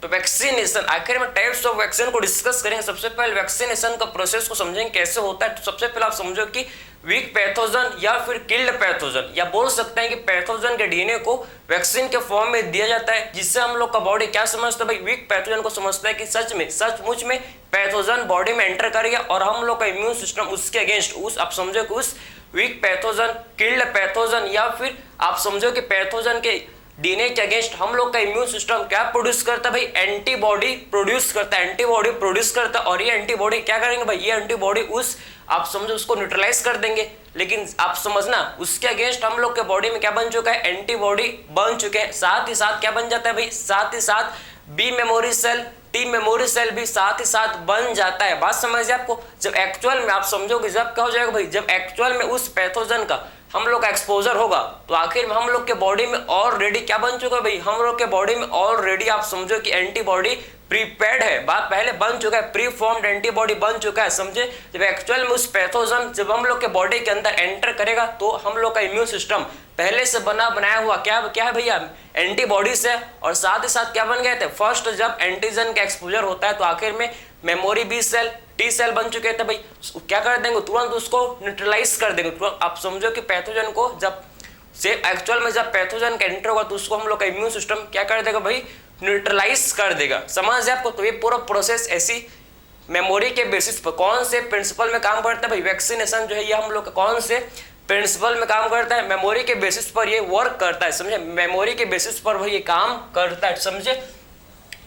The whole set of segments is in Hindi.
तो वैक्सीनेशन, आखिर में टाइप्स ऑफ वैक्सीन को डिस्कस करेंगे। सबसे पहले वैक्सीनेशन का प्रोसेस को समझेंगे कैसे होता है। तो सबसे पहले आप समझो कि वीक पैथोजन या फिर किल्ड पैथोजन, या बोल सकते हैं कि पैथोजन के डीएनए को वैक्सीन के फॉर्म में दिया जाता है, जिससे हम लोग का बॉडी क्या समझता है भाई, वीक पैथोजन को समझता है कि सचमुच में पैथोजन बॉडी में एंटर करेगा और हम लोग का इम्यून सिस्टम उसके अगेंस्ट उस, आप समझो कि उस वीक पैथोजन, किल्ड पैथोजन या फिर आप समझो कि पैथोजन के डीएनए के अगेंस्ट हम लोग का इम्यून सिस्टम क्या प्रोड्यूस करता है भाई, एंटीबॉडी प्रोड्यूस करता है, एंटीबॉडी प्रोड्यूस करता है। और ये एंटीबॉडी क्या करेंगे भाई, ये एंटीबॉडी उस, आप समझो उसको न्यूट्रलाइज कर देंगे। लेकिन आप समझना उसके अगेंस्ट हम लोग के बॉडी में क्या बन चुका है, एंटीबॉडी बन चुके हैं। साथ ही साथ क्या बन जाता है भाई, साथ ही साथ B memory cell, T memory cell भी साथ ही साथ बन जाता है। बात समझिए आपको, जब एक्चुअल में आप समझोगे जब क्या हो जाएगा भाई, जब एक्चुअल में उस पैथोजन का हम लोग का एक्सपोजर होगा तो आखिर में हम लोग के बॉडी में ऑलरेडी क्या बन चुका है भाई, हम लोग के बॉडी में ऑलरेडी आप समझो कि एंटीबॉडी प्रीपेड है, बात पहले बन चुका है, प्री फॉर्म्ड एंटीबॉडी बन चुका है। समझे, जब एक्चुअल में उस पैथोजन जब हम लोग के बॉडी के अंदर एंटर करेगा तो हम लोग का इम्यून सिस्टम पहले से बनाया हुआ क्या है भैया, एंटीबॉडी से, और साथ ही साथ क्या बन गए थे, फर्स्ट जब एंटीजन का एक्सपोजर होता है तो आखिर में memory B cell, T cell बन चुके थे भाई, क्या कर देंगे तुरंत उसको न्यूट्रलाइज कर देंगे तुरंत। आप समझो कि पैथोजन को जब से एक्चुअल में जब पैथोजन का एंटर होगा तो उसको हम लोग का इम्यून सिस्टम क्या कर देगा भाई, न्यूट्रलाइज कर देगा। समझ आपको, तो ये पूरा प्रोसेस ऐसी मेमोरी के बेसिस पर कौन से प्रिंसिपल में काम करता है भाई, वैक्सीनेशन जो है ये हम लोग का कौन से प्रिंसिपल में काम करता है, मेमोरी के बेसिस पर ये वर्क करता है। समझे, मेमोरी के बेसिस पर भाई ये काम करता है। समझे,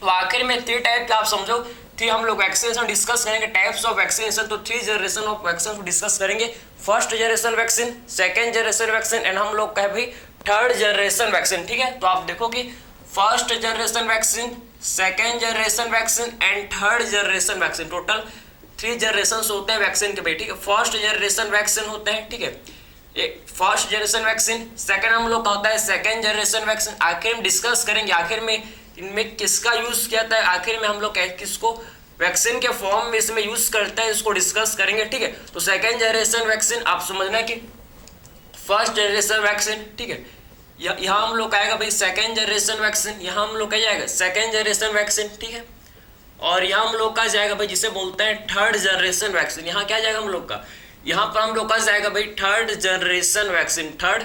तो आखिर में 3 टाइप का आप समझो, 3 हम लोग वैक्सीनेशन डिस्कस करेंगे, टाइप्स ऑफ वैक्सीनेशन। तो 3 जनरेशन ऑफ वैक्सीन को डिस्कस करेंगे, first generation vaccine, second generation vaccine and हम लोग का भाई थर्ड जनरेशन वैक्सीन। ठीक है, तो आप देखो कि first generation vaccine, second generation vaccine and third generation vaccine, total 3 generation होते हैं वैक्सीन के भाई। ठीक है, फर्स्ट जनरेशन वैक्सीन होते हैं, ठीक है, एक फर्स्ट जनरेशन वैक्सीन, सेकेंड हम लोग का होता है सेकेंड जनरेशन वैक्सीन। आखिर में डिस्कस करेंगे आखिर में इनमें किसका यूज किया था, आखिर में हम लोग किसको वैक्सीन के फॉर्म में इसमें यूज करते हैं, इसको डिस्कस करेंगे। ठीक है, तो सेकेंड जनरेशन वैक्सीन आप समझना कि फर्स्ट जनरेशन वैक्सीन, ठीक है, यहाँ हम लोग आएगा भाई सेकेंड जनरेशन वैक्सीन, यहाँ हम लोग का जाएगा सेकेंड जनरेशन वैक्सीन। ठीक है, और यहाँ हम लोग का जाएगा भाई जिसे बोलते हैं थर्ड जनरेशन वैक्सीन। यहाँ क्या जाएगा हम लोग का, यहाँ पर हम लोग का जाएगा भाई third generation vaccine, third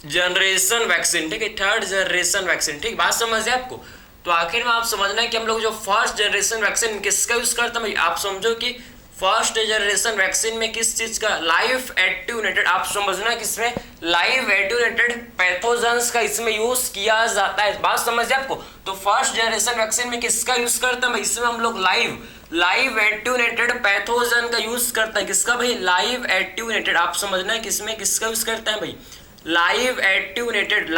generation vaccine. ठीक है, थर्ड जनरेशन वैक्सीन। ठीक, बात समझ है आपको। तो आखिर में आप समझना है कि हम लोग जो फर्स्ट जनरेशन वैक्सीन किसका यूज करते हैं भाई, आप समझो कि फर्स्ट जनरेशन वैक्सीन में किस चीज का, लाइव एट्यूनेटेड, आप समझना कि इसमें लाइव एट्यूनेटेड पैथोजेंस का इसमें यूज किया जाता है। बात समझ आपको। तो फर्स्ट जनरेशन वैक्सीन में किसका यूज करते हैं भाई, इसमें हम लोग लाइव एट्यूनेटेड पैथोजन का यूज करते हैं। किसका भाई, लाइव एट्यूनेटेड, आप समझना है किसमें किसका यूज करते हैं भाई, लाइव एट्यूनेटेड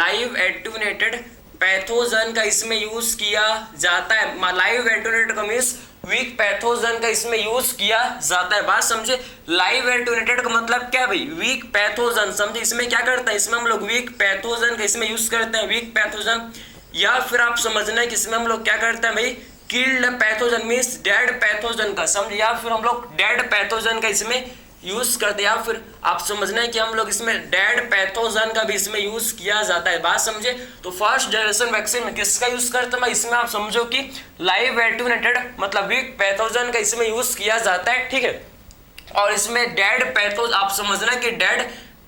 पैथोजन का इसमें यूज किया जाता है। लाइव एट्यूनेटेड का मींस वीक पैथोजन का इसमें यूज किया जाता है। बात समझे, लाइव एट्यूनेटेड का मतलब क्या है भाई, वीक पैथोजन। समझे, इसमें क्या करता है, इसमें हम लोग वीक पैथोजन का इसमें यूज करते हैं, वीक पैथोजन। या फिर आप समझना है कि इसमें हम लोग क्या करते हैं भाई, killed pathogen means dead pathogen का, समझे, या फिर हम लोग डेड पैथोजन का इसमें यूज करते हैं, या फिर आप समझना है कि हम लोग इसमें डेड पैथोजन का भी इसमें यूज किया जाता है। बात समझे। तो फर्स्ट जनरेशन वैक्सीन में किसका यूज करते हैं, इसमें आप समझो कि लाइव एट्यूनेटेड मतलब वीक पैथोजन का इसमें यूज किया जाता है। ठीक है, और इसमें डेड पैथोजन, आप समझना कि डेड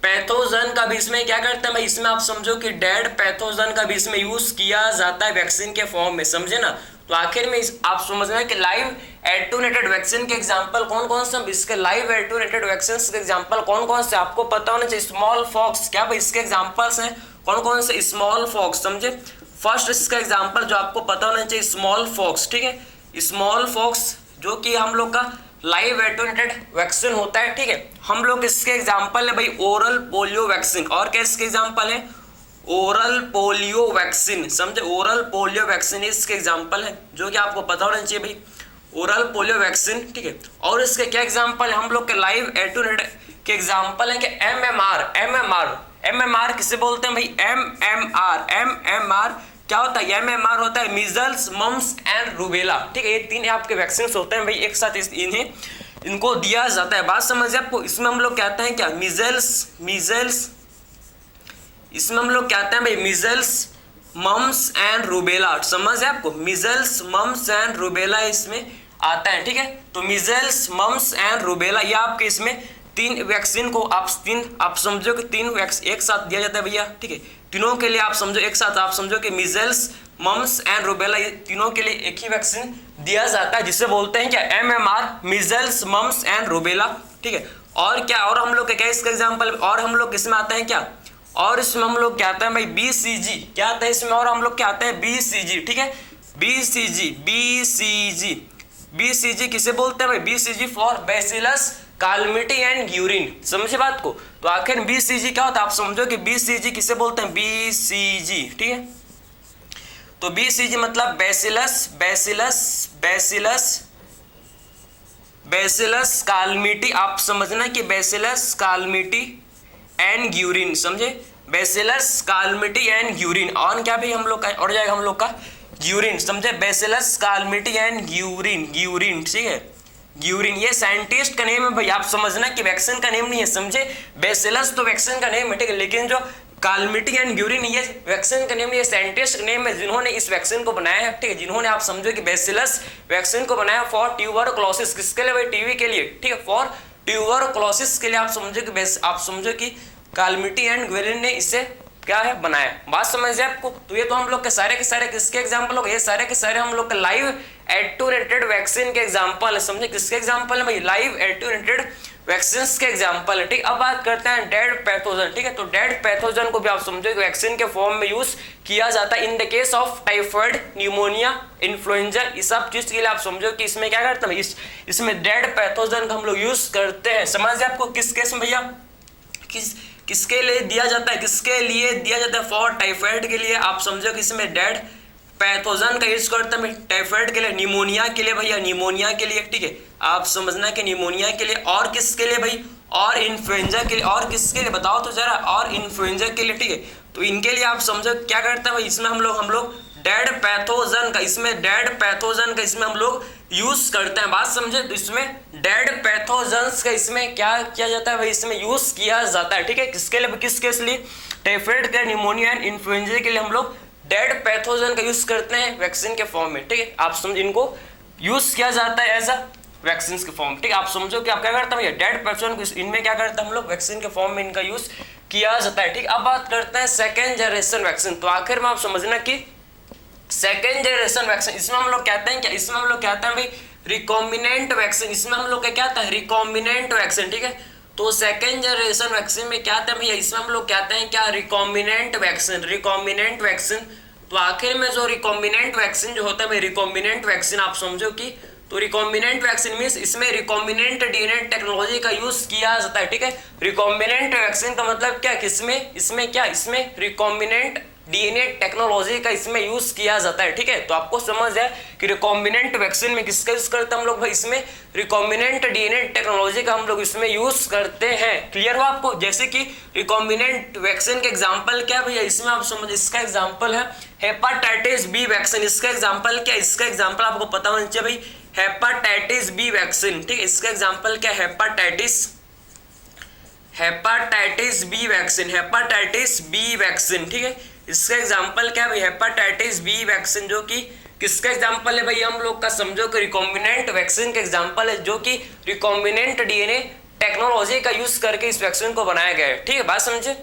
पैथोजन का भी इसमें क्या करते हैं भाई, इसमें आप समझो कि डेड पैथोजन का भी इसमें यूज किया जाता है वैक्सीन के फॉर्म में। समझे ना। तो आखिर में आप समझना है कि लाइव एट्यूनेटेड वैक्सीन के एग्जांपल कौन कौन से, इसके लाइव एट्यूनेटेड वैक्सीन के एग्जांपल कौन कौन से आपको पता होना चाहिए। स्मॉल फॉक्स, क्या भाई इसके एग्जांपल्स हैं कौन कौन से, स्मॉल फॉक्स। समझे, फर्स्ट इसका एग्जांपल जो आपको पता होना चाहिए स्मॉल फॉक्स। ठीक है, स्मॉल फॉक्स जो कि हम लोग का लाइव एट्यूनेटेड वैक्सीन होता है। ठीक है, हम लोग इसके एग्जांपल है भाई ओरल पोलियो वैक्सीन, और क्या इसके एग्जांपल है, ओरल पोलियो वैक्सीन। समझे, ओरल पोलियो वैक्सीन इसके एग्जांपल है जो कि आपको पता होना चाहिए भाई, ओरल पोलियो वैक्सीन। ठीक है, और इसके क्या एग्जांपल है, हम लोग के लाइव एट्यूनेटेड के एग्जांपल है कि एमएमआर किसे बोलते हैं भाई, एमएमआर क्या होता है, एमएमआर होता है मीजल्स, मम्स एंड रूबेला। ठीक है, ये 3 आपके वैक्सीन होते हैं भाई, एक साथ इनको दिया जाता है। बात समझिए आपको। इसमें हम लोग कहते हैं क्या, मीजल्स, इसमें हम लोग कहते हैं भाई मीजल्स, मम्स एंड रूबेला, समझ है आपको, मिजल्स मम्स एंड रूबेला इसमें आता है, ठीक है। तो मिजल्स मम्स एंड रूबेला ये आपके इसमें तीन वैक्सीन को आप समझो कि तीन एक साथ दिया जाता है भैया, ठीक है। तीनों के लिए आप समझो एक साथ, आप समझो कि मिजल्स मम्स एंड रूबेला ये तीनों के लिए एक ही वैक्सीन दिया जाता है, जिसे बोलते हैं क्या, MMR, measles mumps and rubella, ठीक है। और क्या, और हम लोग क्या इसका एग्जाम्पल, और हम लोग इसमें आते हैं क्या, और इसमें हम लोग क्या आता है भाई, BCG, क्या आता है इसमें, और हम लोग क्या आते हैं, BCG, ठीक है। BCG किसे बोलते हैं भाई, BCG for bacillus Calmette and urine, समझे बात को। तो आखिर BCG क्या होता है, आप समझो कि BCG किसे बोलते हैं, BCG, ठीक है। तो BCG मतलब बैसिलस कालमिटी, आप समझना कि बैसिलस कालमिटी एंड यूरिन, समझे, बैसिलस कालमिटी एंड यूरिन, और क्या भी हम लोग का और जाएगा हम लोग का यूरिन, समझे, बैसिलस कालमिटी एंड यूरिन, ठीक है। यूरिन ये साइंटिस्ट का नेम है भाई, आप समझना कि वैक्सीन का नेम नहीं है, समझे। बैसिलस तो वैक्सीन का नेम है, ठीक है, लेकिन जो कालमिटी एंड यूरिन ये वैक्सीन का नेम नहीं है, साइंटिस्ट का नेम है जिन्होंने इस वैक्सीन को बनाया है, ठीक है, जिन्होंने आप समझो कि बैसिलस वैक्सीन को बनाया फॉर ट्यूबरक्लोसिस, किसके लिए भाई, टीबी के लिए, ठीक है, फॉर ट्यूबरक्लोसिस के लिए आप समझो कि कालमिटी एंड यूरिन ने इसे क्या है बनाया, बात समझ जाए आपको। तो ये तो हम लोग के सारे किसके एग्जांपल हो गए, ये सारे के सारे हम लोग के लाइव एटेन्यूएटेड वैक्सीन के एग्जांपल है, समझे, किसके एग्जांपल है भाई, लाइव एटेन्यूएटेड वैक्सीन के एग्जांपल है, ठीक। अब बात करते हैं डेड पैथोजन, ठीक है। तो डेड पैथोजन को भी आप समझो कि वैक्सीन के फॉर्म में यूज किया जाता है in the case of typhoid, pneumonia, influenza, इस सब चीज के लिए आप समझो कि इसमें क्या करते हैं, इसमें डेड पैथोजन का हम लोग यूज करते हैं, समझ आपको, किस केस में भैया, किसके लिए दिया जाता है, किसके लिए दिया जाता है, फॉर टाइफाइड के लिए, आप समझो कि इसमें डेड पैथोजन का यूज करते हैं टाइफाइड के लिए, निमोनिया के लिए भैया, निमोनिया के लिए, ठीक है, आप समझना कि निमोनिया के लिए, और किसके लिए भाई, और इन्फ्लुएंजा के लिए, और किसके लिए बताओ तो जरा, और इन्फ्लुएंजा के लिए, ठीक है। तो इनके लिए आप समझो क्या करते हैं भाई, इसमें हम लोग डेड पैथोजन का इसमें हम लोग यूज करते हैं, बात समझे। तो इसमें डेड पैथोजन्स का इसमें क्या किया जाता है भाई, इसमें यूज किया जाता है, ठीक है, किसके लिए, किस केस लिए, टाइफाइड के, निमोनिया एंड इन्फ्लुएंजा के लिए हम लोग डेड पैथोजन का यूज करते हैं वैक्सीन के फॉर्म में, ठीक है, आप समझ, इनको यूज किया जाता है एज अ वैक्सीन के फॉर्म, ठीक है। आप समझो कि आप क्या करते हैं डेड पैथोजन को इनमें क्या करते हैं हम लोग, वैक्सीन के फॉर्म में इनका यूज किया जाता है, ठीक। अब बात करते हैं सेकेंड जनरेशन वैक्सीन। तो आखिर में आप समझना कि सेकेंड जनरेशन वैक्सीन, इसमें हम लोग कहते हैं क्या, इसमें हम लोग कहते हैं भाई रिकॉम्बिनेंट वैक्सीन, इसमें हम लोग क्या आता है, रिकॉम्बिनेंट वैक्सीन, ठीक है। तो सेकेंड जनरेशन वैक्सीन में क्या आता है भैया, इसमें हम लोग कहते हैं क्या, रिकॉम्बिनेंट वैक्सीन। तो आखिर में जो रिकॉम्बिनेंट वैक्सीन जो होता है भाई, रिकॉम्बिनेंट वैक्सीन आप समझो कि, तो रिकॉम्बिनेंट वैक्सीन मींस इसमें रिकॉम्बिनेंट डीएनए टेक्नोलॉजी का यूज किया जाता है, ठीक है। रिकॉम्बिनेंट वैक्सीन का मतलब क्या, इसमें रिकॉम्बिनेंट डीएनए टेक्नोलॉजी का इसमें यूज किया जाता है, ठीक है। तो आपको समझ है कि रिकॉम्बिनेंट वैक्सीन में किसका यूज करते हैं हम लोग भाई, इसमें रिकॉम्बिनेंट डीएनए टेक्नोलॉजी का हम लोग इसमें यूज करते हैं, क्लियर हो आपको। जैसे कि रिकॉम्बिनेंट वैक्सीन के एग्जांपल क्या भैया, इसमें आप समझ, इसका एग्जांपल है हेपेटाइटिस बी वैक्सीन, इसका एग्जांपल क्या, इसका एग्जांपल आपको पता होना चाहिए भाई, हेपेटाइटिस बी वैक्सीन, ठीक है, इसका एग्जांपल क्या, हेपेटाइटिस बी वैक्सीन, ठीक है, इसका एग्जांपल क्या भाई, हेपेटाइटिस बी वैक्सीन, जो कि किसका एग्जांपल है भाई, हम लोग का समझो कि रिकॉम्बिनेंट वैक्सीन का एग्जांपल है, जो कि रिकॉम्बिनेंट डीएनए टेक्नोलॉजी का यूज करके इस वैक्सीन को बनाया गया है, ठीक है, बात समझे।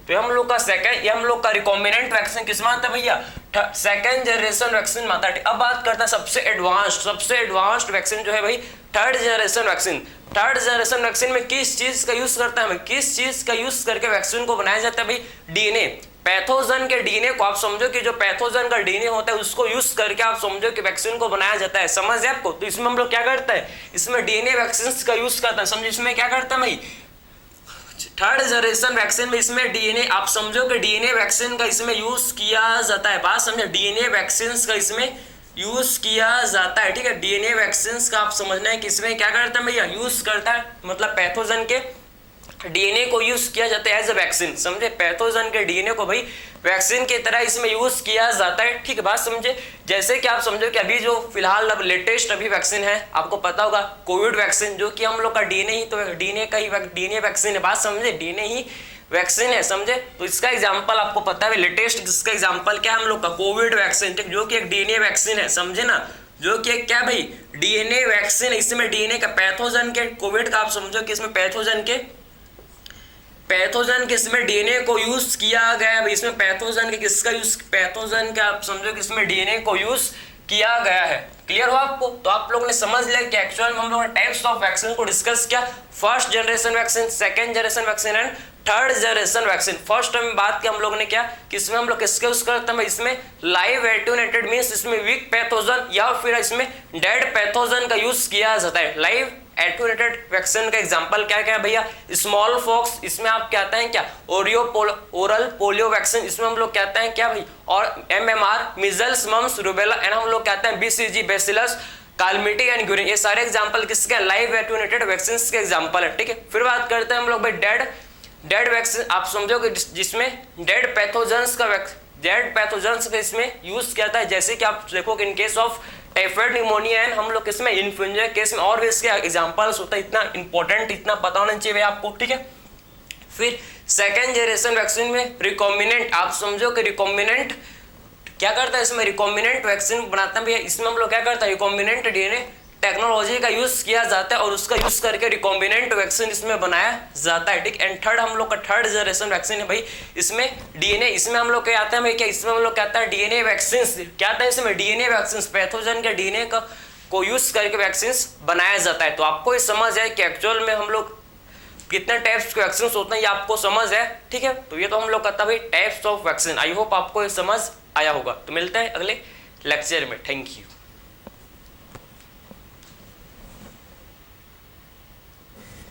तो हम लोग का रिकॉम्बिनेंट वैक्सीन किसमें आता है भैया, सेकेंड जनरेशन वैक्सीन में आता है। अब बात करते हैं सबसे एडवांस्ड वैक्सीन जो है भाई, थर्ड जनरेशन वैक्सीन में किस चीज का यूज करता है, किस चीज का यूज करके वैक्सीन को बनाया जाता है भाई, डीएनए, पैथोजन के डीएनए को, आप समझो कि जो पैथोजन का डीएनए होता है उसको यूज करके आप समझो कि वैक्सीन को बनाया जाता है, समझ है आपको। तो इसमें हम लोग क्या करते हैं, इसमें डीएनए वैक्सीन का यूज करते हैं, समझो इसमें क्या करते हैं भाई, थर्ड जनरेशन वैक्सीन में इसमें डीएनए, आप समझो कि डीएनए वैक्सीन का इसमें यूज किया जाता है, बात समझे, डीएनए वैक्सीन का इसमें यूज किया जाता है, ठीक है। डीएनए वैक्सीन का आप समझना है कि इसमें क्या करता है भैया, यूज करता है, मतलब पैथोजन के डीएनए को यूज किया जाता है एज अ वैक्सीन, समझे, पैथोजन के डीएनए को भाई वैक्सीन की तरह इसमें यूज किया जाता है, ठीक है, बात समझे। जैसे कि आप समझो कि अभी जो फिलहाल अब लेटेस्ट अभी वैक्सीन है, आपको पता होगा कोविड वैक्सीन, जो कि हम लोग का डीएनए ही तो डीएनए का ही डीएनए वैक्सीन है, बात समझे, डीएनए ही वैक्सीन है, समझे। तो इसका एग्जांपल आपको पता है, लेटेस्ट जिसका एग्जांपल क्या है हम लोग का, कोविड वैक्सीन, ठीक, जो कि एक डीएनए वैक्सीन है, समझे ना, जो कि क्या भाई डीएनए वैक्सीन, इसमें डीएनए का पैथोजन के, कोविड का आप समझो कि इसमें पैथोजन के इसमें डीएनए को यूज किया गया है। इसमें पैथोजन के किसका यूज, पैथोजन का आप समझो कि इसमें डीएनए को यूज किया गया है। क्लियर हो आपको। तो आप लोगों ने समझ लिया कि एक्चुअल में हम लोगों ने टाइप्स ऑफ वैक्सीन को डिस्कस किया, first generation vaccine, second generation vaccine and third generation vaccine. First में बात की हम लोगों ने क्या कि इसमें हम लोग किसके यूज करते हैं, इसमें लाइव एटेन्यूएटेड मींस इसमें वीक पैथोजन या फिर इसमें डेड पैथोजन का यूज किया जाता है। लाइव एटेन्यूएटेड वैक्सीन का एग्जांपल क्या क्या है भैया, स्मॉल फॉक्स, इसमें आप कहते हैं क्या ओरल पोलियो वैक्सीन, इसमें हम लोग कहते हैं क्या भाई, और MMR measles mumps rubella and हम लोग कहते हैं BCG bacillus Calmette and Guerin. ये सारे एग्जांपल किसके, लाइव एटेन्यूएटेड वैक्सीन के एग्जांपल है, ठीक है। फिर बात करते हैं हम लोग भाई डेड वैक्सीन, आप समझो कि जिसमें डेड पैथोजेंस का इसमें यूज किया था, जैसे कि आप देखो कि in case of typhoid pneumonia and हम लोग इसमें इन्फ्लुएंजा केस में, और भी इसके एग्जांपल्स होता है। इतना इंपॉर्टेंट, इतना पता होना चाहिए आपको, ठीक है। फिर सेकेंड जनरेशन वैक्सीन में रिकॉम्बिनेंट, आप समझो कि रिकॉम्बिनेंट क्या करता है, इसमें रिकॉम्बिनेंट वैक्सीन बनाता है, इसमें हम लोग क्या करता है, रिकॉम्बिनेंट डीएनए टेक्नोलॉजी का यूज किया जाता है और उसका यूज करके रिकॉम्बिनेंट वैक्सीन इसमें बनाया जाता है, ठीक। एंड थर्ड हम लोग का थर्ड जनरेशन वैक्सीन है भाई, इसमें डीएनए, इसमें हम लोग क्या आता है भाई, क्या इसमें हम लोग कहता है डीएनए वैक्सीन, क्या आता है इसमें डीएनए वैक्सीन, पैथोजन के डीएनए का को यूज करके वैक्सीन बनाया जाता है। तो आपको ये समझ है कि एक्चुअल में हम लोग कितने टाइप्स के वैक्सीन होते हैं, ये आपको समझ है, ठीक है। तो ये तो हम लोग कहता है भाई types of vaccine. I hope आपको ये समझ आया होगा। तो मिलते हैं अगले लेक्चर में, थैंक यू।